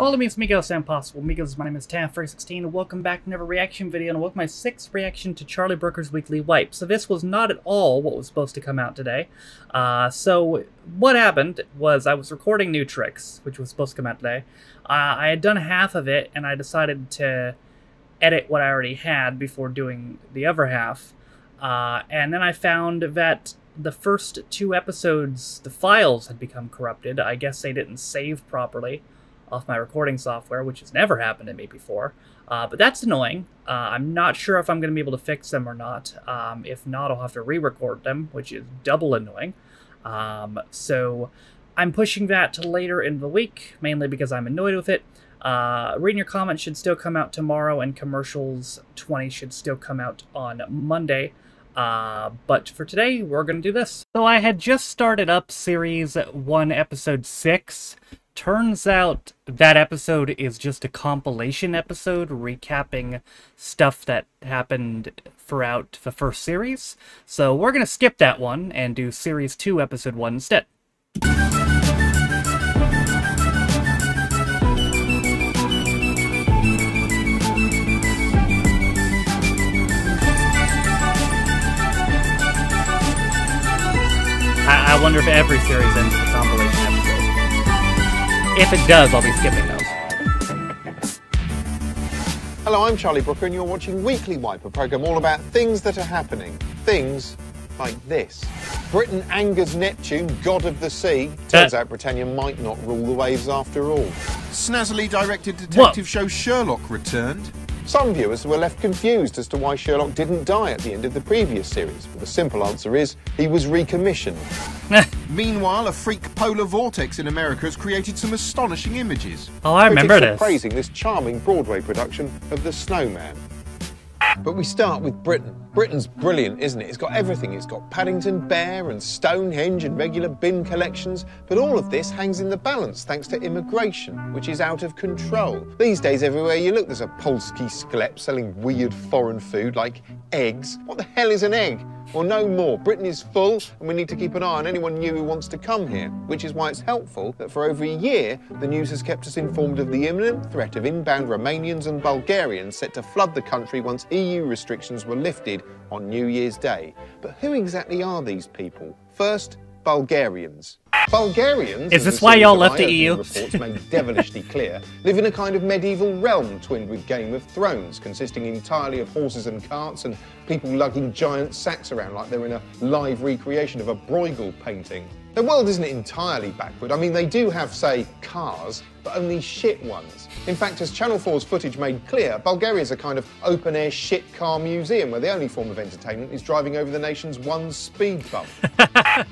All amigos, and possible amigos, my name is Tam316, and welcome back to another reaction video, and welcome my 6th reaction to Charlie Brooker's Weekly Wipe. So this was not at all what was supposed to come out today. So what happened was I was recording New Tricks, which was supposed to come out today. I had done half of it, and I decided to edit what I already had before doing the other half. And then I found that the first 2 episodes, the files had become corrupted. I guess they didn't save properly off my recording software, which has never happened to me before. But that's annoying. I'm not sure if I'm going to be able to fix them or not. If not, I'll have to re-record them, which is double annoying. So I'm pushing that to later in the week, mainly because I'm annoyed with it. Reading Your Comments should still come out tomorrow, and Commercials 20 should still come out on Monday. But for today, we're going to do this. So I had just started up Series 1, Episode 6. Turns out that episode is just a compilation episode recapping stuff that happened throughout the first series. So we're going to skip that one and do Series 2, Episode 1 instead. I wonder if every series ends with a compilation episode. If it does, I'll be skipping those. Hello, I'm Charlie Brooker, and you're watching Weekly Wipe, a programme all about things that are happening. Things like this. Britain angers Neptune, god of the sea. Turns out Britannia might not rule the waves after all. Snazzily directed detective show Sherlock returned. Some viewers were left confused as to why Sherlock didn't die at the end of the previous series, but the simple answer is he was recommissioned. Meanwhile, a freak polar vortex in America has created some astonishing images. Oh, I remember Critics this. are praising this charming Broadway production of The Snowman. But we start with Britain. Britain's brilliant, isn't it? It's got everything. It's got Paddington Bear and Stonehenge and regular bin collections. But all of this hangs in the balance thanks to immigration, which is out of control. These days, everywhere you look, there's a Polski sklep selling weird foreign food like eggs. What the hell is an egg? Well, no more. Britain is full, and we need to keep an eye on anyone new who wants to come here, which is why it's helpful that for over a year, the news has kept us informed of the imminent threat of inbound Romanians and Bulgarians set to flood the country once EU restrictions were lifted on New Year's Day. But who exactly are these people? First, Bulgarians. Bulgarians, is this why y'all left the EU? Reports made devilishly clear, live in a kind of medieval realm twinned with Game of Thrones, consisting entirely of horses and carts and people lugging giant sacks around like they're in a live recreation of a Bruegel painting. The world isn't entirely backward. I mean, they do have, say, cars, but only shit ones. In fact, as Channel 4's footage made clear, Bulgaria's a kind of open-air shit car museum where the only form of entertainment is driving over the nation's one speed bump.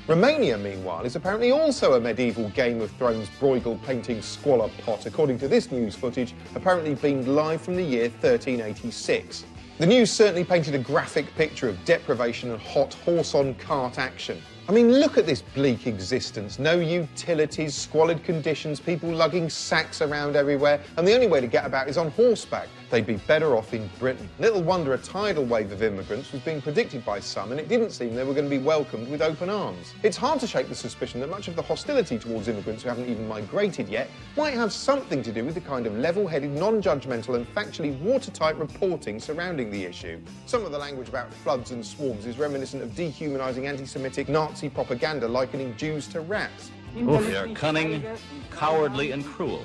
Romania, meanwhile, is apparently also a medieval Game of Thrones Bruegel painting squalor pot, according to this news footage, apparently beamed live from the year 1386. The news certainly painted a graphic picture of deprivation and hot horse-on-cart action. I mean, look at this bleak existence. No utilities, squalid conditions, people lugging sacks around everywhere, and the only way to get about is on horseback. They'd be better off in Britain. Little wonder a tidal wave of immigrants was being predicted by some, and it didn't seem they were going to be welcomed with open arms. It's hard to shake the suspicion that much of the hostility towards immigrants who haven't even migrated yet might have something to do with the kind of level-headed, non-judgmental and factually watertight reporting surrounding the issue. Some of the language about floods and swarms is reminiscent of dehumanising anti-Semitic Nazi propaganda likening Jews to rats. They are cunning, cowardly and cruel,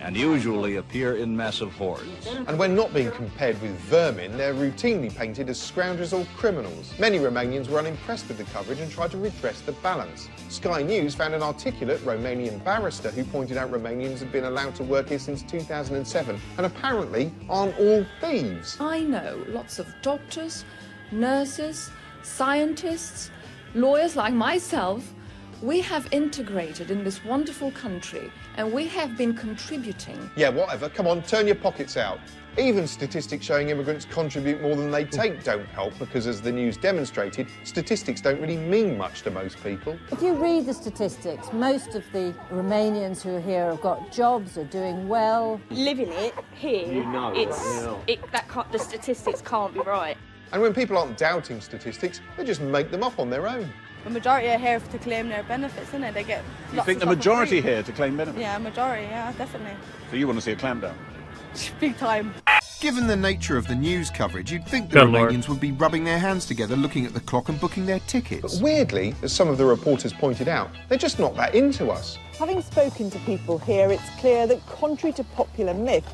and usually appear in massive hordes. And when not being compared with vermin, they're routinely painted as scoundrels or criminals. Many Romanians were unimpressed with the coverage and tried to redress the balance. Sky News found an articulate Romanian barrister who pointed out Romanians had been allowed to work here since 2007 and apparently aren't all thieves. I know lots of doctors, nurses, scientists, lawyers like myself. We have integrated in this wonderful country, and we have been contributing. Yeah, whatever. Come on, turn your pockets out. Even statistics showing immigrants contribute more than they take don't help, because as the news demonstrated, statistics don't really mean much to most people. If you read the statistics, most of the Romanians who are here have got jobs, are doing well. Living it here, the statistics can't be right. And when people aren't doubting statistics, they just make them up on their own. The majority are here to claim their benefits, isn't it? They get. You think the majority here to claim benefits? Yeah, majority. Yeah, definitely. So you want to see a clampdown? Big time. Given the nature of the news coverage, you'd think the Good Romanians Lord. would be rubbing their hands together, looking at the clock and booking their But tickets. weirdly, as some of the reporters pointed out, they're just not that into us. Having spoken to people here, it's clear that contrary to popular myth,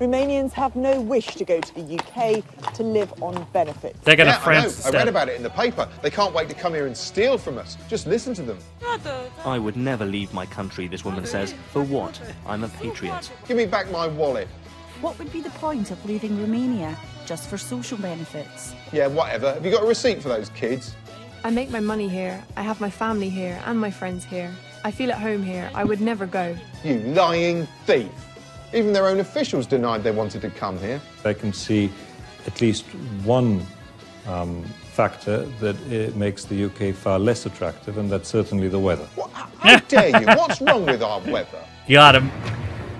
Romanians have no wish to go to the UK to live on benefits. They're going to Yeah, France I know. I read instead. about it in the paper. They can't wait to come here and steal from us. Just listen to them. I would never leave my country, this woman says. For what? I'm a patriot. Give me back my wallet. What would be the point of leaving Romania just for social benefits? Yeah, whatever. Have you got a receipt for those kids? I make my money here. I have my family here and my friends here. I feel at home here. I would never go. You lying thief. Even their own officials denied they wanted to come here. I can see at least one factor that it makes the UK far less attractive, and that's certainly the weather. How dare you? What's wrong with our weather? Got him.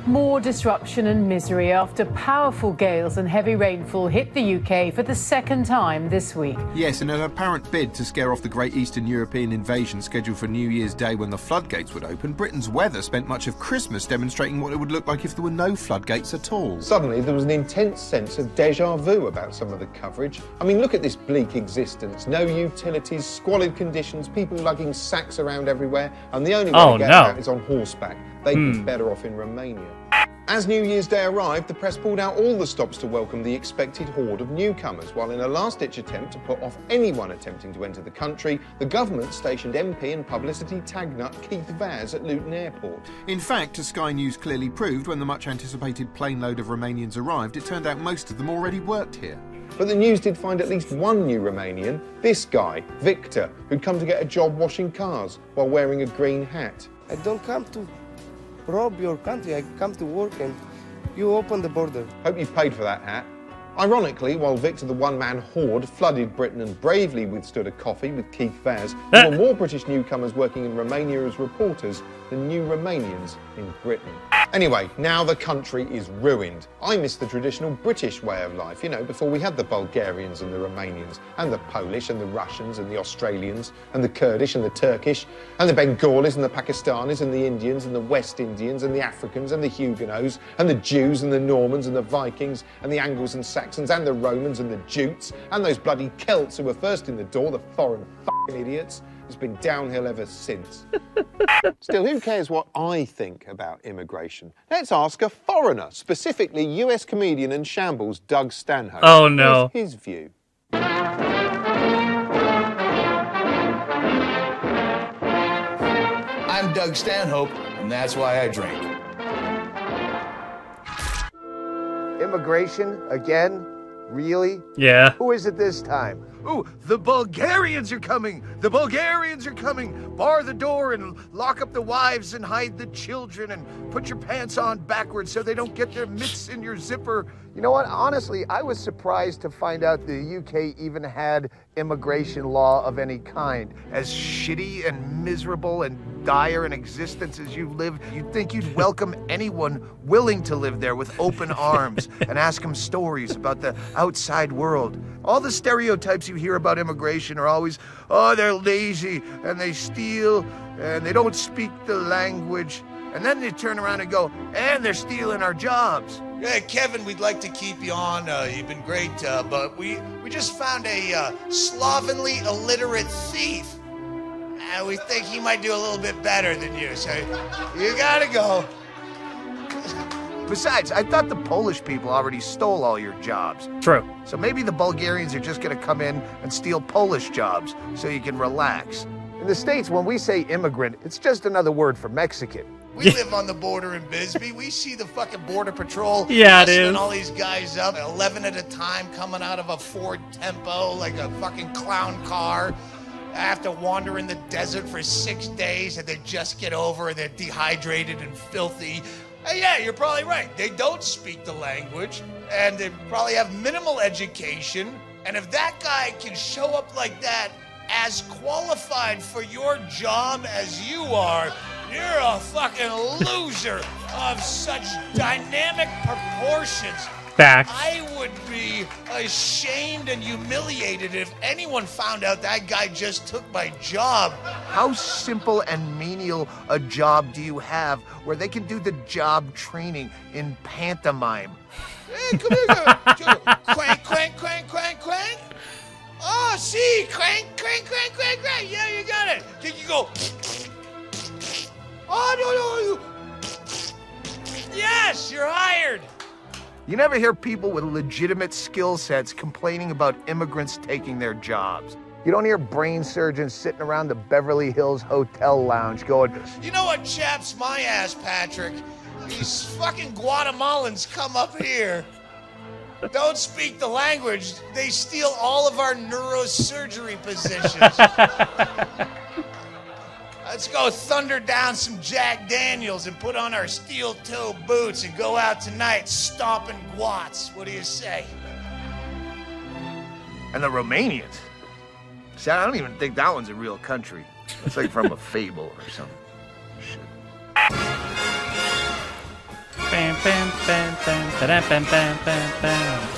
More disruption and misery after powerful gales and heavy rainfall hit the UK for the second time this week. Yes, in an apparent bid to scare off the Great Eastern European invasion scheduled for New Year's Day when the floodgates would open, Britain's weather spent much of Christmas demonstrating what it would look like if there were no floodgates at all. Suddenly, there was an intense sense of déjà vu about some of the coverage. I mean, look at this bleak existence. No utilities, squalid conditions, people lugging sacks around everywhere, and the only way to get out is on horseback. They'd be better off in Romania. As New Year's Day arrived, the press pulled out all the stops to welcome the expected horde of newcomers, while in a last-ditch attempt to put off anyone attempting to enter the country, the government stationed MP and publicity tagnut Keith Vaz at Luton Airport. In fact, as Sky News clearly proved, when the much-anticipated plane load of Romanians arrived, it turned out most of them already worked here. But the news did find at least one new Romanian, this guy, Victor, who'd come to get a job washing cars while wearing a green hat. I don't come to rob your country. I come to work and you open the border. Hope you've paid for that hat. Ironically, while Victor the one-man horde flooded Britain and bravely withstood a coffee with Keith Vaz, there were more British newcomers working in Romania as reporters than new Romanians in Britain. Anyway, now the country is ruined. I miss the traditional British way of life, you know, before we had the Bulgarians and the Romanians, and the Polish and the Russians and the Australians, and the Kurdish and the Turkish, and the Bengalis and the Pakistanis and the Indians and the West Indians and the Africans and the Huguenots, and the Jews and the Normans and the Vikings and the Angles and Saxons and the Romans and the Jutes, and those bloody Celts who were first in the door, the foreign f***ing idiots. It's been downhill ever since. Still, who cares what I think about immigration? Let's ask a foreigner, specifically US comedian and shambles Doug Stanhope. Oh, no. Here's his view. I'm Doug Stanhope, and that's why I drink. Immigration again? Really? Yeah. Who is it this time? Ooh, the Bulgarians are coming! The Bulgarians are coming! Bar the door and lock up the wives and hide the children and put your pants on backwards so they don't get their mitts in your zipper. You know what? Honestly, I was surprised to find out the UK even had immigration law of any kind. As shitty and miserable and dire an existence as you live, you'd think you'd welcome anyone willing to live there with open arms and ask them stories about the outside world. All the stereotypes you hear about immigration are always, oh, they're lazy and they steal and they don't speak the language. And then they turn around and go, and they're stealing our jobs. Yeah, Kevin, we'd like to keep you on. You've been great, but we just found a slovenly, illiterate thief. And we think he might do a little bit better than you, so you gotta go. Besides, I thought the Polish people already stole all your jobs. True. So maybe the Bulgarians are just gonna come in and steal Polish jobs so you can relax. In the States, when we say immigrant, it's just another word for Mexican. We live on the border in Bisbee. We see the fucking Border Patrol busting all these guys up, 11 at a time, coming out of a Ford Tempo like a fucking clown car. I have to wander in the desert for 6 days and they just get over and they're dehydrated and filthy. Yeah, you're probably right. They don't speak the language and they probably have minimal education. And if that guy can show up like that, as qualified for your job as you are, you're a fucking loser of such dynamic proportions. Facts. I would be ashamed and humiliated if anyone found out that guy just took my job. How simple and menial a job do you have where they can do the job training in pantomime? Hey, come here. Crank, crank, crank, crank, crank. Oh, see, crank, crank, crank, crank, crank. Yeah, you got it. Can you go? Oh, no. Yes, you're hired. You never hear people with legitimate skill sets complaining about immigrants taking their jobs. You don't hear brain surgeons sitting around the Beverly Hills Hotel lounge going, You know what chaps my ass, Patrick? These fucking Guatemalans come up here, don't speak the language, they steal all of our neurosurgery positions. Let's go thunder down some Jack Daniels and put on our steel-toe boots and go out tonight stomping guats. What do you say? and the Romanians. See, I don't even think that one's a real country. It's like from a fable or something.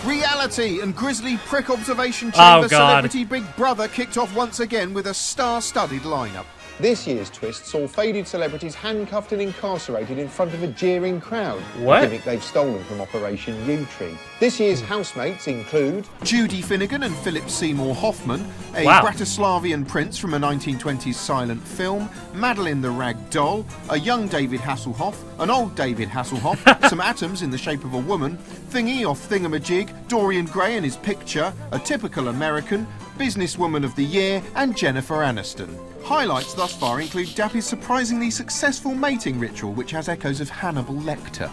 Reality and grisly prick observation chamber celebrity Big Brother kicked off once again with a star-studded lineup. This year's twist saw faded celebrities handcuffed and incarcerated in front of a jeering crowd. What? A gimmick they've stolen from Operation U-Tree. This year's housemates include Judy Finnegan and Philip Seymour Hoffman, a Bratislavian prince from a 1920s silent film, Madeline the Rag Doll, a young David Hasselhoff, an old David Hasselhoff, some atoms in the shape of a woman, Thingy off Thingamajig, Dorian Gray and his picture, a typical American, Businesswoman of the Year, and Jennifer Aniston. Highlights thus far include Dappy's surprisingly successful mating ritual, which has echoes of Hannibal Lecter.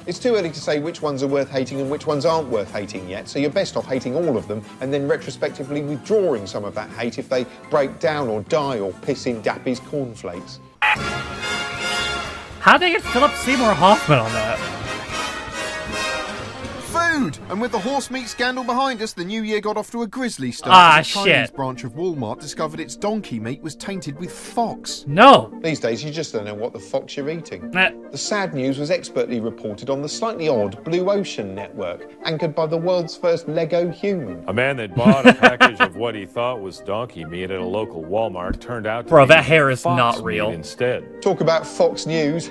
It's too early to say which ones are worth hating and which ones aren't worth hating yet, so you're best off hating all of them and then retrospectively withdrawing some of that hate if they break down or die or piss in Dappy's cornflakes. How'd they get Philip Seymour Hoffman on that? Food! And with the horse meat scandal behind us, the new year got off to a grisly start. As the Chinese branch of Walmart discovered its donkey meat was tainted with fox. No! These days, you just don't know what the fox you're eating. The sad news was expertly reported on the slightly odd Blue Ocean network, anchored by the world's first Lego human. A man that bought a package of what he thought was donkey meat at a local Walmart turned out to Bro, be that hair is fox not meat real. Instead. Talk about Fox News.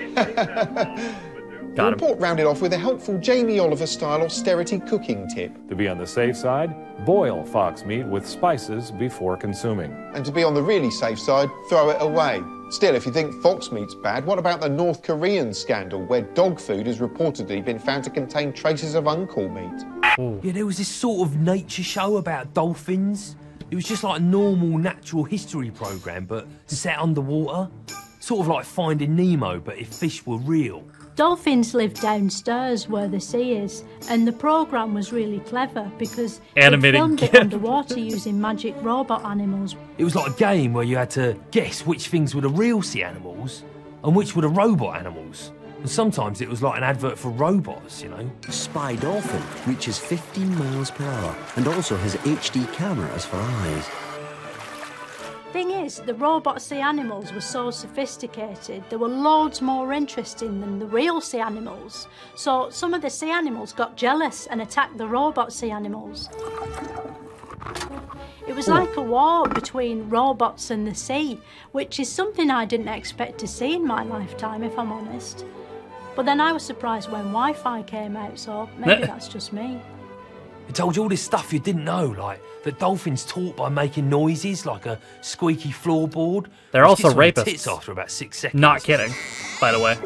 The report rounded off with a helpful Jamie Oliver-style austerity cooking tip. To be on the safe side, boil fox meat with spices before consuming. And to be on the really safe side, throw it away. Still, if you think fox meat's bad, what about the North Korean scandal, where dog food has reportedly been found to contain traces of uncool meat? Yeah, there was this sort of nature show about dolphins. It was just like a normal natural history programme, but set underwater. Sort of like Finding Nemo, but if fish were real. Dolphins live downstairs where the sea is, and the programme was really clever because they filmed it underwater using magic robot animals. It was like a game where you had to guess which things were the real sea animals and which were the robot animals. And sometimes it was like an advert for robots, you know. Spy Dolphin reaches 15 miles per hour and also has HD cameras for eyes. Thing is, the robot sea animals were so sophisticated, they were loads more interesting than the real sea animals. So some of the sea animals got jealous and attacked the robot sea animals. It was like a war between robots and the sea, which is something I didn't expect to see in my lifetime, if I'm honest. But then I was surprised when Wi-Fi came out, so maybe that's just me. It told you all this stuff you didn't know, like that dolphins talk by making noises like a squeaky floorboard. They're also Gets on rapists. tits after about 6 seconds. Not kidding, by the way.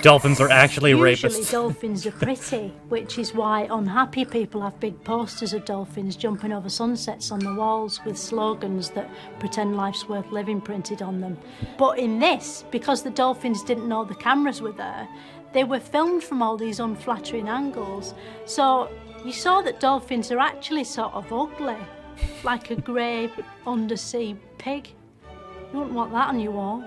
Dolphins are actually Usually rapists. dolphins are pretty, which is why unhappy people have big posters of dolphins jumping over sunsets on the walls with slogans that pretend life's worth living printed on them. But in this, because the dolphins didn't know the cameras were there, they were filmed from all these unflattering angles. So you saw that dolphins are actually sort of ugly, like a grey undersea pig. You wouldn't want that on your wall.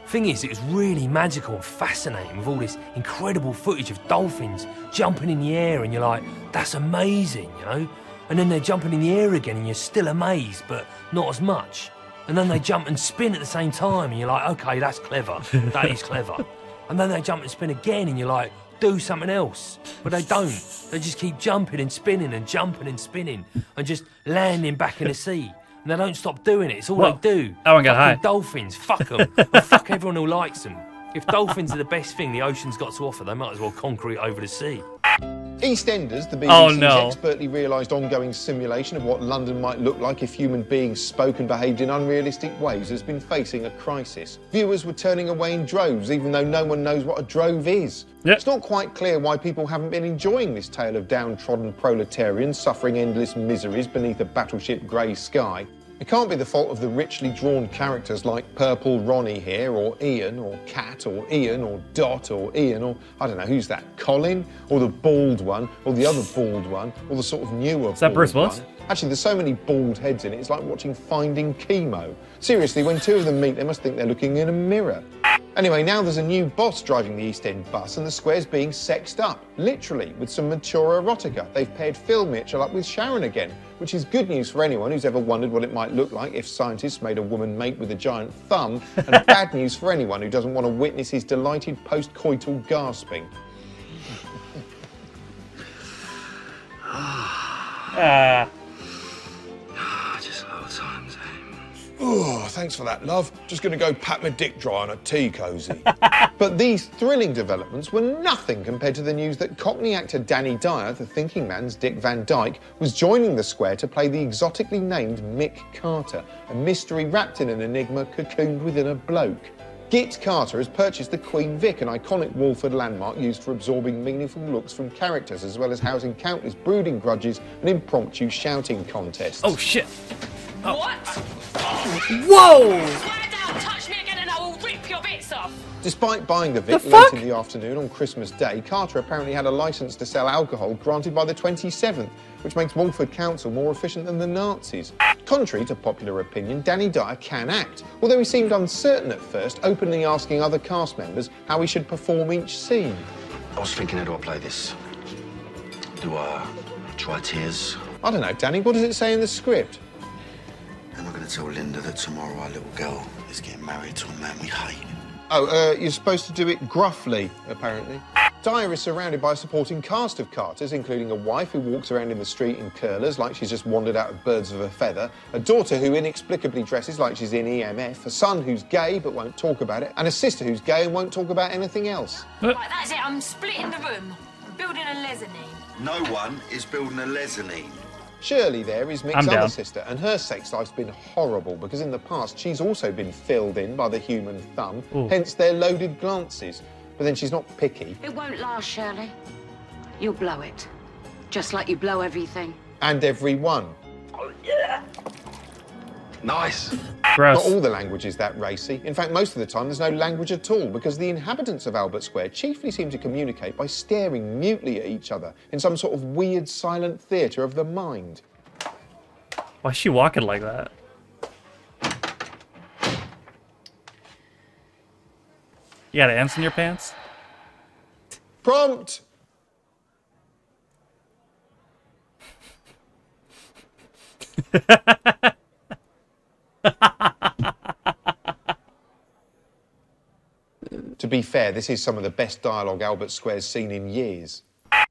Thing is, it was really magical and fascinating with all this incredible footage of dolphins jumping in the air, and you're like, that's amazing, you know? And then they're jumping in the air again, and you're still amazed, but not as much. And then they jump and spin at the same time, and you're like, okay, that's clever. That is clever. And then they jump and spin again, and you're like, do something else. But they don't. They just keep jumping and spinning and jumping and spinning and just landing back in the sea. And they don't stop doing it. It's all they do. I won't get high. Dolphins, fuck them. And fuck everyone who likes them. If dolphins are the best thing the ocean's got to offer, they might as well conquer it over the sea. EastEnders, the BBC's expertly realised ongoing simulation of what London might look like if human beings spoke and behaved in unrealistic ways, has been facing a crisis. Viewers were turning away in droves, even though no one knows what a drove is. It's not quite clear why people haven't been enjoying this tale of downtrodden proletarians suffering endless miseries beneath a battleship grey sky. It can't be the fault of the richly drawn characters like Purple Ronnie here, or Ian, or Cat, or Ian, or Dot, or Ian, or I don't know, who's that, Colin? Or the bald one, or the other bald one, or the sort of newer Is that Bruce Willis? Actually, there's so many bald heads in it, it's like watching Finding Chemo. Seriously, when two of them meet, they must think they're looking in a mirror. Anyway, now there's a new boss driving the East End bus and the square's being sexed up, literally, with some mature erotica. They've paired Phil Mitchell up with Sharon again, which is good news for anyone who's ever wondered what it might look like if scientists made a woman mate with a giant thumb, and bad news for anyone who doesn't want to witness his delighted post-coital gasping. Just old times, eh? Oh, thanks for that, love. Just going to go pat my dick dry on a tea cosy. But these thrilling developments were nothing compared to the news that Cockney actor Danny Dyer, the thinking man's Dick Van Dyke, was joining the square to play the exotically named Mick Carter, a mystery wrapped in an enigma cocooned within a bloke. Git Carter has purchased the Queen Vic, an iconic Walford landmark used for absorbing meaningful looks from characters, as well as housing countless brooding grudges and impromptu shouting contests. Oh, shit. Oh. What? Whoa! Swear down, touch me again and I will rip your bits off. Despite buying the Vic late in the afternoon on Christmas Day, Carter apparently had a licence to sell alcohol granted by the 27th, which makes Walford Council more efficient than the Nazis. Contrary to popular opinion, Danny Dyer can act, although he seemed uncertain at first, openly asking other cast members how he should perform each scene. I was thinking, how do I play this? Do I try tears? I don't know, Danny, what does it say in the script? Am I going to tell Linda that tomorrow our little girl is getting married to a man we hate? Oh, you're supposed to do it gruffly, apparently. Dyer is surrounded by a supporting cast of Carters, including a wife who walks around in the street in curlers like she's just wandered out of Birds of a Feather, a daughter who inexplicably dresses like she's in EMF, a son who's gay but won't talk about it, and a sister who's gay and won't talk about anything else. Right, that's it. I'm splitting the room. I'm building a mezzanine. No one is building a mezzanine. Shirley there is Mick's other sister, and her sex life's been horrible because in the past she's also been filled in by the human thumb, hence their loaded glances. But then she's not picky. It won't last, Shirley. You'll blow it. Just like you blow everything. And everyone. Oh, yeah. Nice. Gross. Not all the language is that racy. In fact, most of the time there's no language at all because the inhabitants of Albert Square chiefly seem to communicate by staring mutely at each other in some sort of weird silent theatre of the mind. Why is she walking like that? You got ants in your pants? Prompt! To be fair, this is some of the best dialogue Albert Square's seen in years.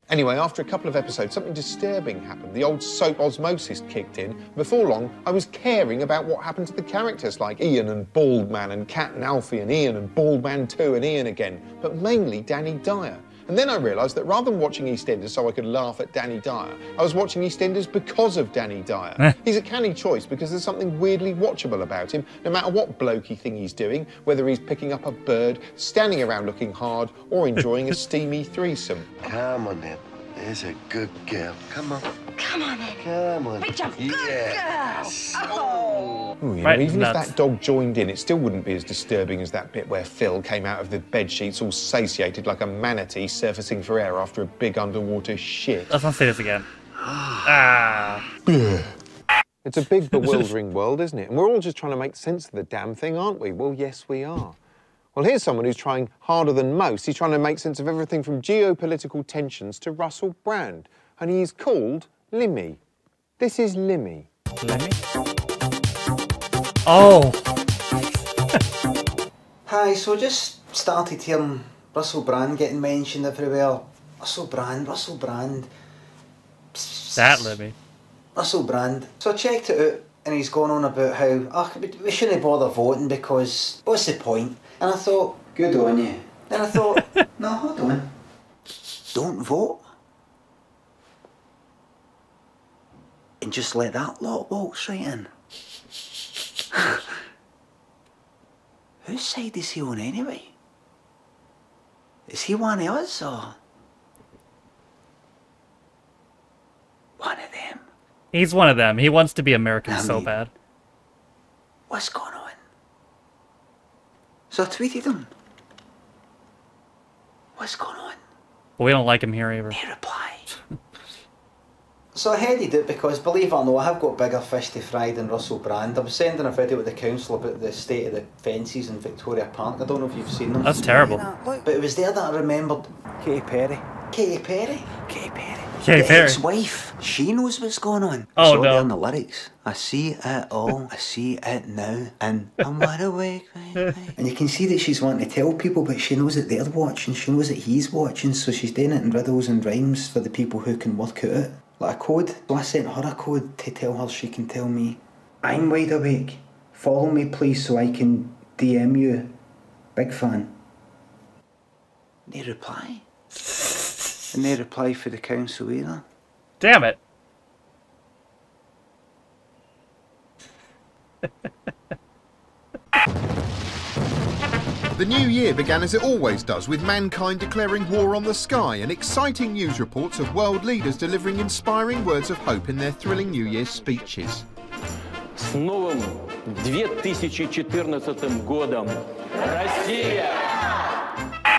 Anyway, after a couple of episodes, something disturbing happened. The old soap osmosis kicked in. Before long, I was caring about what happened to the characters like Ian and Baldman and Cat and Alfie and Ian and Baldman 2 and Ian again, but mainly Danny Dyer. And then I realised that rather than watching EastEnders so I could laugh at Danny Dyer, I was watching EastEnders because of Danny Dyer. He's a canny choice because there's something weirdly watchable about him, no matter what blokey thing he's doing, whether he's picking up a bird, standing around looking hard, or enjoying a steamy threesome. Come on then. There's a good girl. Come on. Come on then. Come on. Reach up. Yes. Good girl. Oh. Ooh, you know, even if that dog joined in, it still wouldn't be as disturbing as that bit where Phil came out of the bed sheets all satiated like a manatee surfacing for air after a big underwater shit. Let's not say this again. It's a big, bewildering world, isn't it? And we're all just trying to make sense of the damn thing, aren't we? Well, yes, we are. Well, here's someone who's trying harder than most. He's trying to make sense of everything from geopolitical tensions to Russell Brand. And he's called Limmy. This is Limmy. Limmy? Oh. Hi, so I just started here Russell Brand getting mentioned everywhere. Russell Brand. That Libby. Russell Brand. So I checked it out, and he's gone on about how we shouldn't bother voting because what's the point? And I thought, good on you. Then I thought, no, hold on. Don't vote. And just let that lot waltz right in. Whose side is he on anyway? Is he one of us or one of them? He's one of them. He wants to be American so bad. What's going on? So I tweeted him. What's going on? But we don't like him here either. He replied. So I headed it because, believe it or not, I have got bigger fish to fry than Russell Brand. I was sending a video with the council about the state of the fences in Victoria Park. I don't know if you've seen them. That's terrible. But it was there that I remembered Katy Perry. The ex-wife. She knows what's going on. Oh, so no. there in the lyrics. I see it all. I see it now. And I'm wide awake. And you can see that she's wanting to tell people, but she knows that they're watching. She knows that he's watching. So she's doing it in riddles and rhymes for the people who can work it out. Like a code. So I sent her a code to tell her she can tell me, I'm wide awake. Follow me please so I can DM you. Big fan. No reply. And no reply for the council either. Damn it. The new year began as it always does, with mankind declaring war on the sky and exciting news reports of world leaders delivering inspiring words of hope in their thrilling New Year's speeches. С новым 2014 годом, Россия!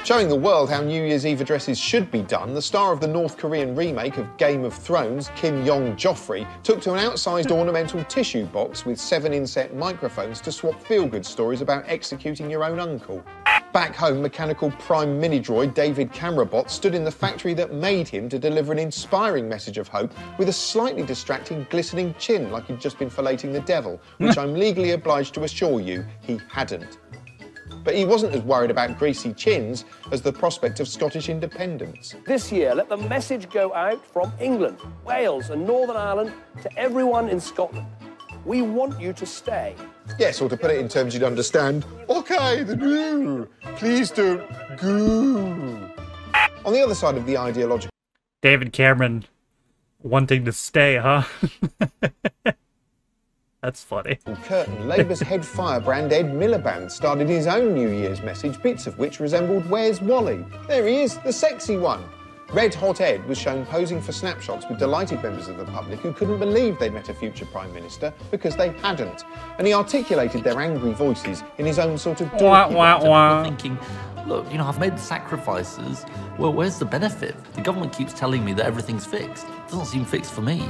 Showing the world how New Year's Eve addresses should be done, the star of the North Korean remake of Game of Thrones, Kim Jong-Joffrey, took to an outsized ornamental tissue box with 7 inset microphones to swap feel-good stories about executing your own uncle. Back home, mechanical prime mini-droid David Camerabot stood in the factory that made him to deliver an inspiring message of hope with a slightly distracting, glistening chin like he'd just been filleting the devil, which I'm legally obliged to assure you he hadn't. But he wasn't as worried about greasy chins as the prospect of Scottish independence. This year, let the message go out from England, Wales and Northern Ireland to everyone in Scotland. We want you to stay. Yes, or to put it in terms you'd understand, OK, the new, please don't go. On the other side of the ideological... David Cameron wanting to stay, huh? That's funny. Curtain, Labour's head firebrand Ed Miliband started his own New Year's message, bits of which resembled Where's Wally? There he is, the sexy one. Red Hot Ed was shown posing for snapshots with delighted members of the public who couldn't believe they'd met a future Prime Minister because they hadn't. And he articulated their angry voices in his own sort of dorky way. Thinking, look, you know, I've made sacrifices. Well, where's the benefit? The government keeps telling me that everything's fixed. It doesn't seem fixed for me.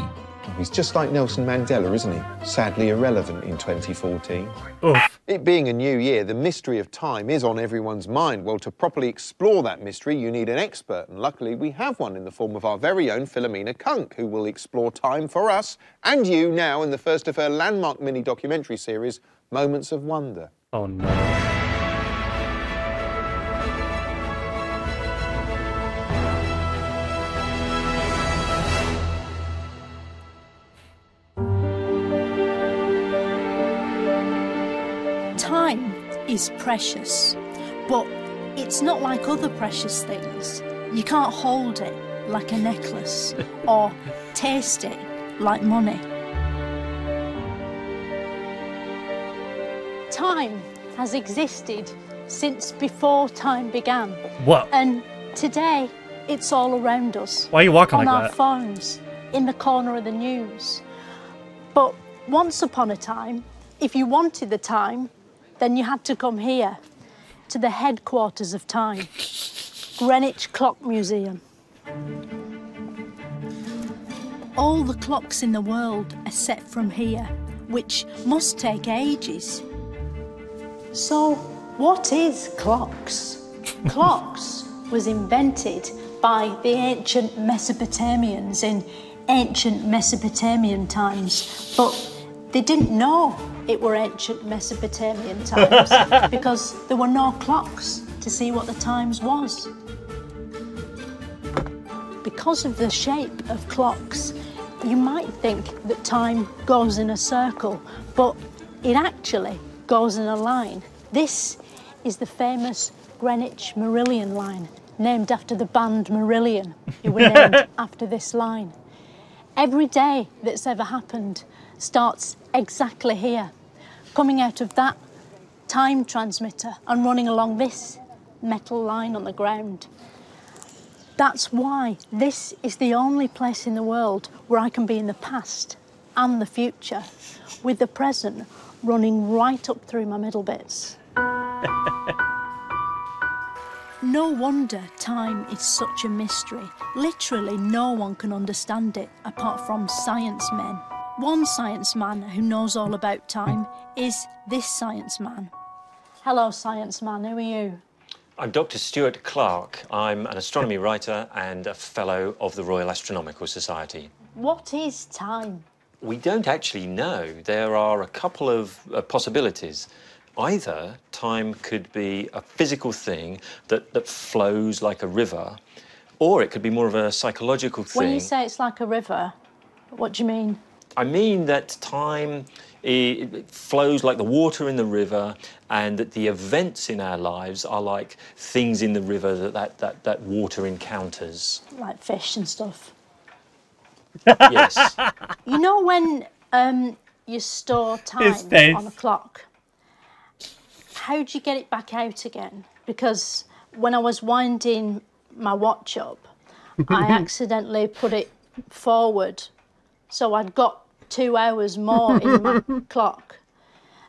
He's just like Nelson Mandela, isn't he? Sadly irrelevant in 2014. Oof. It being a new year, the mystery of time is on everyone's mind. Well, to properly explore that mystery, you need an expert, and luckily we have one in the form of our very own Philomena Kunk, who will explore time for us and you now in the first of her landmark mini-documentary series, Moments of Wonder. Oh, no. Time is precious, but it's not like other precious things. You can't hold it like a necklace or taste it like money. Time has existed since before time began. What? And today, it's all around us. Why are you walking on like our that? phones, in the corner of the news. But once upon a time, if you wanted the time, then you had to come here, to the headquarters of time, Greenwich Clock Museum. All the clocks in the world are set from here, which must take ages. So, what is clocks? Clocks was invented by the ancient Mesopotamians in ancient Mesopotamian times, but they didn't know it were ancient Mesopotamian times because there were no clocks. to see what the times was. Because of the shape of clocks, you might think that time goes in a circle, but it actually goes in a line. This is the famous Greenwich Meridian line, named after the band Marillion, who were named after this line. Every day that's ever happened starts exactly here, coming out of that time transmitter and running along this metal line on the ground. That's why this is the only place in the world where I can be in the past and the future, with the present running right up through my middle bits. No wonder time is such a mystery. Literally no one can understand it apart from science men. One science man who knows all about time is this science man. Hello, science man, who are you? I'm Dr. Stuart Clark. I'm an astronomy writer and a fellow of the Royal Astronomical Society. What is time? We don't actually know. There are a couple of possibilities. Either time could be a physical thing that flows like a river, or it could be more of a psychological thing. When you say it's like a river, what do you mean? I mean that time it flows like the water in the river, and that the events in our lives are like things in the river that water encounters. Like fish and stuff. Yes. You know when you store time on a clock, how do you get it back out again? Because when I was winding my watch up, I accidentally put it forward, so I'd got 2 hours more in my clock.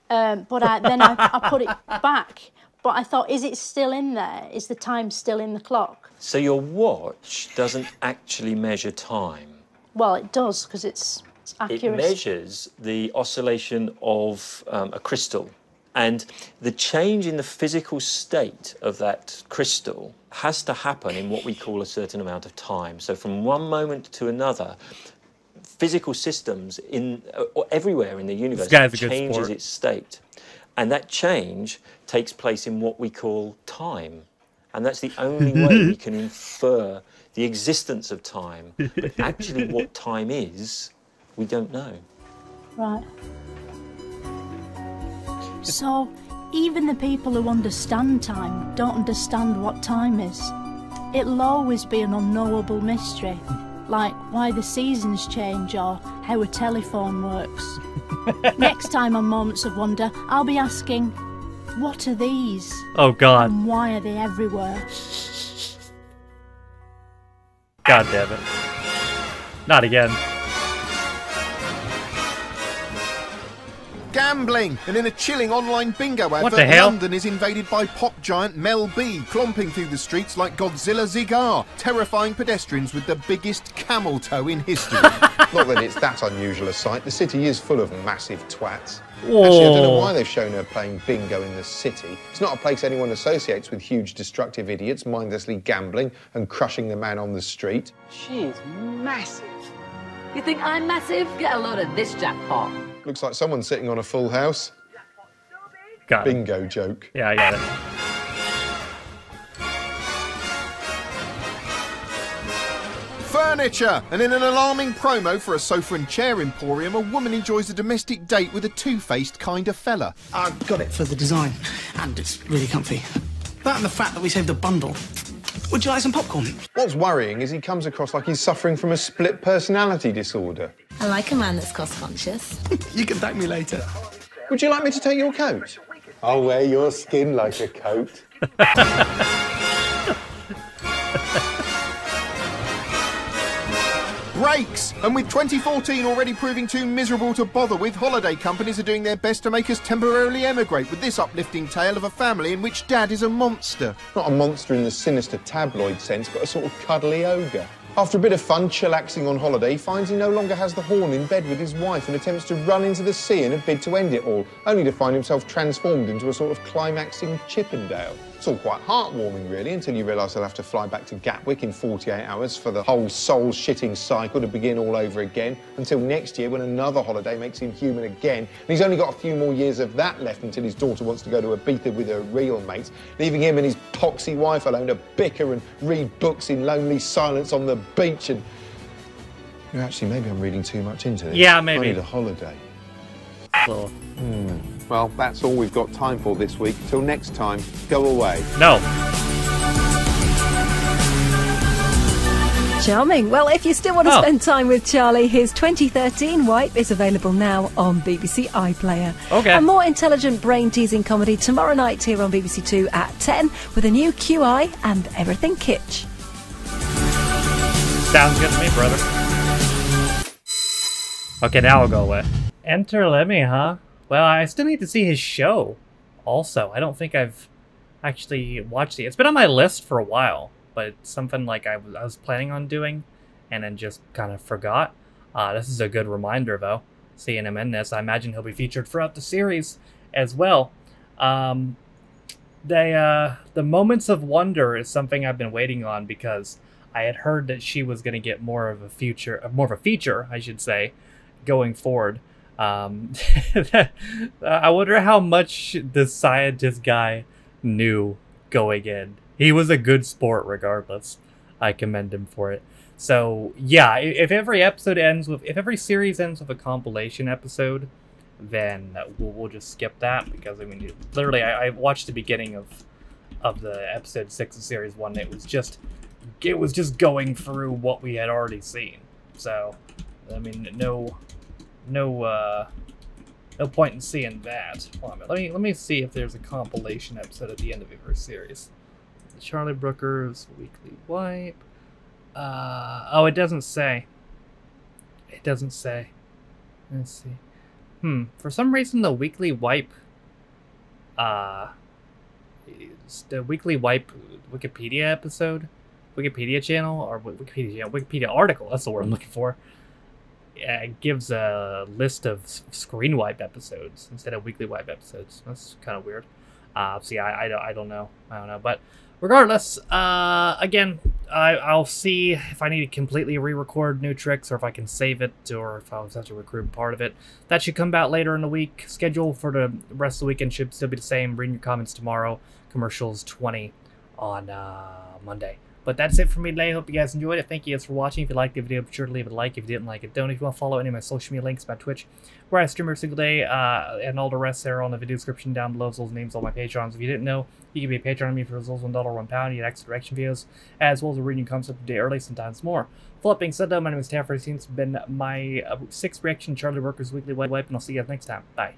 But then I put it back. But I thought, is it still in there? Is the time still in the clock? So your watch doesn't actually measure time? Well, it does, because it's accurate. It measures the oscillation of a crystal. And the change in the physical state of that crystal has to happen in what we call a certain amount of time. So from one moment to another, physical systems everywhere in the universe changes its state. And that change takes place in what we call time. And that's the only way we can infer the existence of time. But actually what time is, we don't know. Right. So, even the people who understand time don't understand what time is. It'll always be an unknowable mystery, like why the seasons change or how a telephone works. Next time on Moments of Wonder, I'll be asking, what are these? Oh, God. And why are they everywhere? God damn it. Not again. Gambling! And in a chilling online bingo advert, What the hell? London is invaded by pop giant Mel B, clomping through the streets like Godzilla Zigar, terrifying pedestrians with the biggest camel toe in history. Not that it's that unusual a sight. The city is full of massive twats. Whoa. Actually, I don't know why they've shown her playing bingo in the city. It's not a place anyone associates with huge, destructive idiots mindlessly gambling and crushing the man on the street. She is massive. You think I'm massive? Get a load of this jackpot. Looks like someone's sitting on a full house. Got it. Bingo joke. Yeah, I got it. Furniture! And in an alarming promo for a sofa and chair emporium, a woman enjoys a domestic date with a two-faced kind of fella. I got it for the design, and it's really comfy. That and the fact that we saved a bundle. Would you like some popcorn? What's worrying is he comes across like he's suffering from a split personality disorder. I like a man that's cost-conscious. You can thank me later. Would you like me to take your coat? I'll wear your skin like a coat. Brakes! And with 2014 already proving too miserable to bother with, holiday companies are doing their best to make us temporarily emigrate with this uplifting tale of a family in which Dad is a monster. Not a monster in the sinister tabloid sense, but a sort of cuddly ogre. After a bit of fun chillaxing on holiday, he finds he no longer has the horn in bed with his wife and attempts to run into the sea in a bid to end it all, only to find himself transformed into a sort of climaxing Chippendale. It's all quite heartwarming, really, until you realise they'll have to fly back to Gatwick in 48 hours for the whole soul-shitting cycle to begin all over again, until next year when another holiday makes him human again. And he's only got a few more years of that left until his daughter wants to go to Ibiza with her real mates, leaving him and his poxy wife alone to bicker and read books in lonely silence on the beach. And actually, maybe I'm reading too much into this. Yeah, maybe. I need a holiday. Well, Well, that's all we've got time for this week. Till next time, go away. No. Charming. Well, if you still want to spend time with Charlie, his 2013 Wipe is available now on BBC iPlayer. Okay. A more intelligent brain-teasing comedy tomorrow night here on BBC Two at 10 with a new QI and everything kitsch. Sounds good to me, brother. Okay, now I'll go away. Enter Lemmy, huh? Well, I still need to see his show. Also, I don't think I've actually watched it. It's been on my list for a while, but it's something like I was planning on doing and then just kind of forgot. This is a good reminder, though, seeing him in this. I imagine he'll be featured throughout the series as well. The Moments of Wonder is something I've been waiting on because I had heard that she was going to get more of a feature, I should say, going forward. I wonder how much the scientist guy knew going in. He was a good sport regardless. I commend him for it. So yeah, if every series ends with a compilation episode, then we'll just skip that, because I mean, literally I watched the beginning of the episode 6 of series 1. It was just going through what we had already seen. So I mean, no point in seeing that. Hold on a minute. Let me see if there's a compilation episode at the end of every series. Charlie Brooker's Weekly Wipe. Oh, it doesn't say. It doesn't say. Let's see. For some reason, the Weekly Wipe, the Weekly Wipe Wikipedia episode, Wikipedia channel, or Wikipedia article, that's the word I'm looking for, gives a list of screen wipe episodes instead of weekly wipe episodes. That's kind of weird. See, I don't know. But regardless, again, I'll see if I need to completely re-record new tricks, or if I can save it, or if I'll have to recruit part of it. That should come out later in the week. Schedule for the rest of the weekend should still be the same. Reading your comments tomorrow. Commercials 20 on Monday. But that's it for me today. I hope you guys enjoyed it. Thank you guys for watching. If you liked the video, be sure to leave it a like. If you didn't like it, don't. If you want to follow any of my social media links, my Twitch, where I stream every single day, and all the rest there on the video description down below. Those names, all my Patrons. If you didn't know, you can be a patron of me for as little as $1 or £1. You get extra direction videos, as well as a reading concept a day early, sometimes more. With that being said, though, my name is Tam. It's been my 6th reaction Charlie Brooker's Weekly Wipe, and I'll see you guys next time. Bye.